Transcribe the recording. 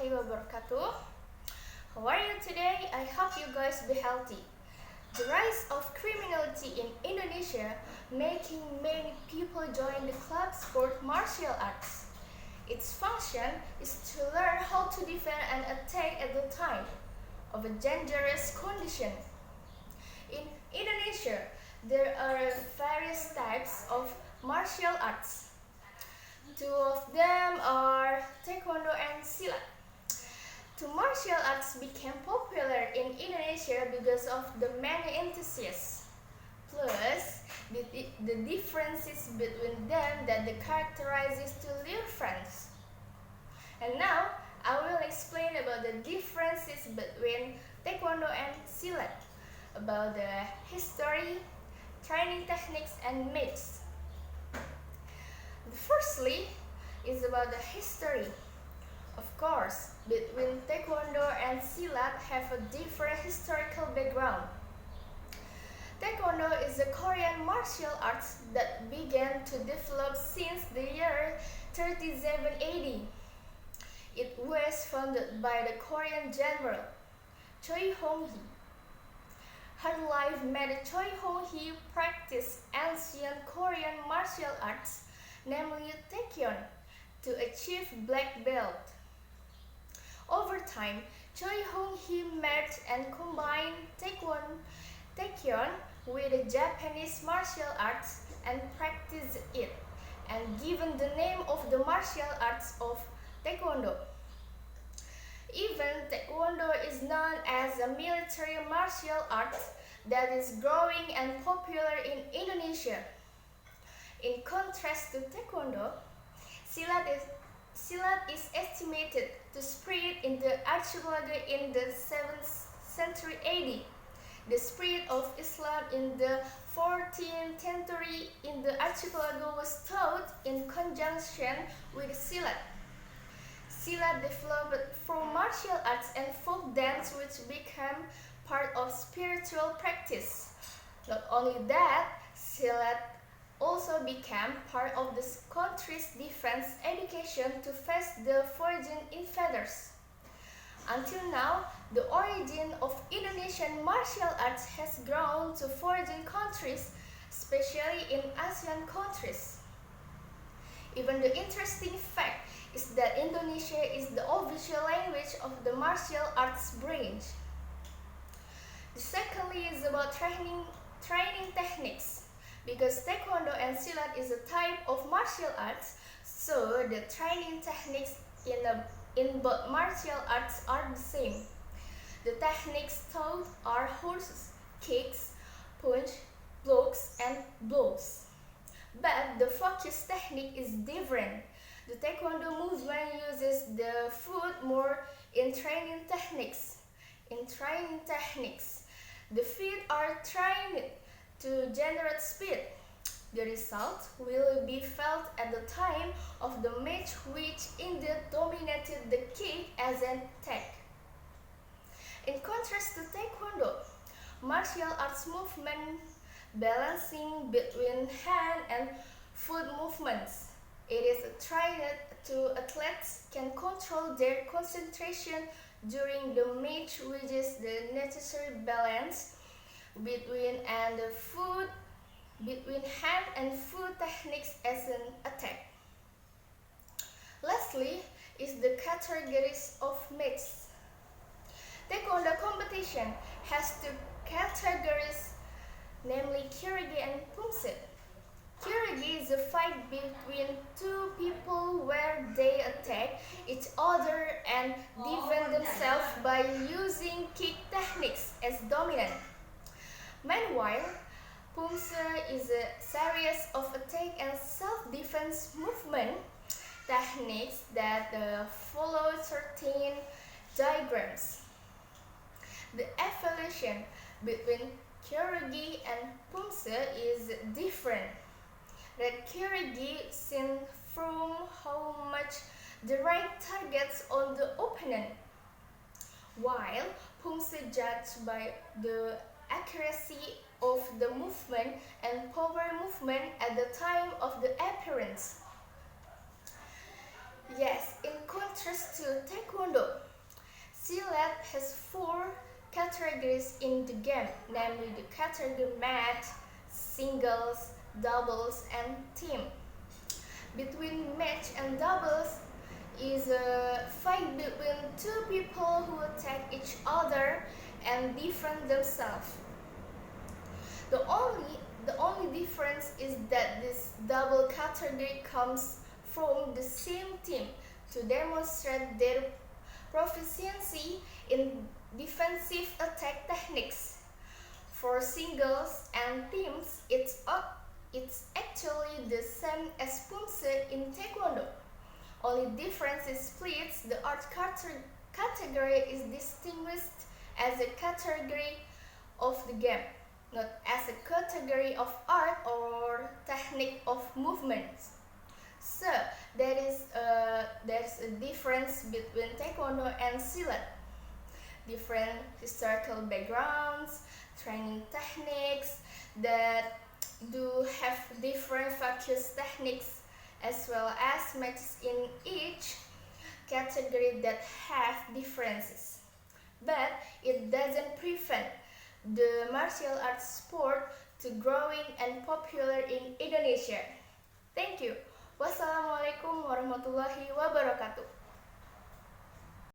warahmatullahi wabarakatuh. How are you today? I hope you guys be healthy. The rise of criminality in Indonesia making many people join the club sport martial arts. Its function is to learn how to defend and attack at the time of a dangerous condition. In Indonesia, there are various types of martial arts. Two of them are Taekwondo and Silat. Two martial arts became popular in Indonesia because of the many enthusiasts, plus the differences between them that characterizes two difference. And now, I will explain about the differences between Taekwondo and Silat, about the history, training techniques, and myths. Firstly, is about the history. Of course, between Taekwondo and Silat have a different historical background. Taekwondo is a Korean martial arts that began to develop since the year 37 AD. It was founded by the Korean general Choi Hong-hee. Her life made Choi Hong-hee practice ancient Korean martial arts, namely Taekwondo, to achieve black belt. Over time, Choi Hong-hee merged and combined Taekwondo with the Japanese martial arts and practiced it, and given the name of the martial arts of Taekwondo. Even Taekwondo is known as a military martial art that is growing and popular in Indonesia. In contrast to Taekwondo, Silat is estimated to spread in the archipelago in the 7th century AD. The spread of Islam in the 14th century in the archipelago was taught in conjunction with Silat. Silat developed from martial arts and folk dance, which became part of spiritual practice. Not only that, Silat also became part of the country's defense education to face the foreign invaders. Until now, the origin of Indonesian martial arts has grown to foreign countries, especially in Asian countries. Even the interesting fact is that Indonesia is the official language of the martial arts branch. The secondly is about training techniques. Because Taekwondo and Silat is a type of martial arts, so the training techniques in both martial arts are the same. The techniques taught are horses, kicks, punch, blocks, and blows. But the focus technique is different. The Taekwondo movement uses the foot more in training techniques. In training techniques, the feet are trained to generate speed. The result will be felt at the time of the match, which indeed dominated the kick as an attack. In contrast to Taekwondo, martial arts movement balancing between hand and foot movements. It is trained to athletes can control their concentration during the match, which is the necessary balance between hand and foot techniques as an attack. Lastly is the categories of matches. Taekwondo competition has two categories, namely Kyoryugi and Pumse. Kyoryugi is a fight between two people where they attack each other and defend themselves by using kick techniques as dominant. Meanwhile, Pumse is a series of attack and self-defense movement techniques that follow certain diagrams. The evolution between Kyoryugi and Pumse is different. That Kyoryugi seen from how much the right targets on the opponent, while Pumse judged by the accuracy of the movement and power movement at the time of the appearance. Yes, in contrast to Taekwondo, Silat has 4 categories in the game, namely the category match, singles, doubles, and team. Between match and doubles is a fight between two people who attack each other and defend themselves. The only difference is that this double category comes from the same team to demonstrate their proficiency in defensive attack techniques. For singles and teams, it's actually the same as Pumse in Taekwondo. Only difference is splits. The art category is distinguished as a category of the game, not as a category of art or technique of movements. So there's a difference between Taekwondo and Silat. Different historical backgrounds, training techniques that do have different focus techniques as well as matches in each category that have differences. But it doesn't prevent the martial arts sport to growing and popular in Indonesia. Thank you. Wassalamualaikum warahmatullahi wabarakatuh.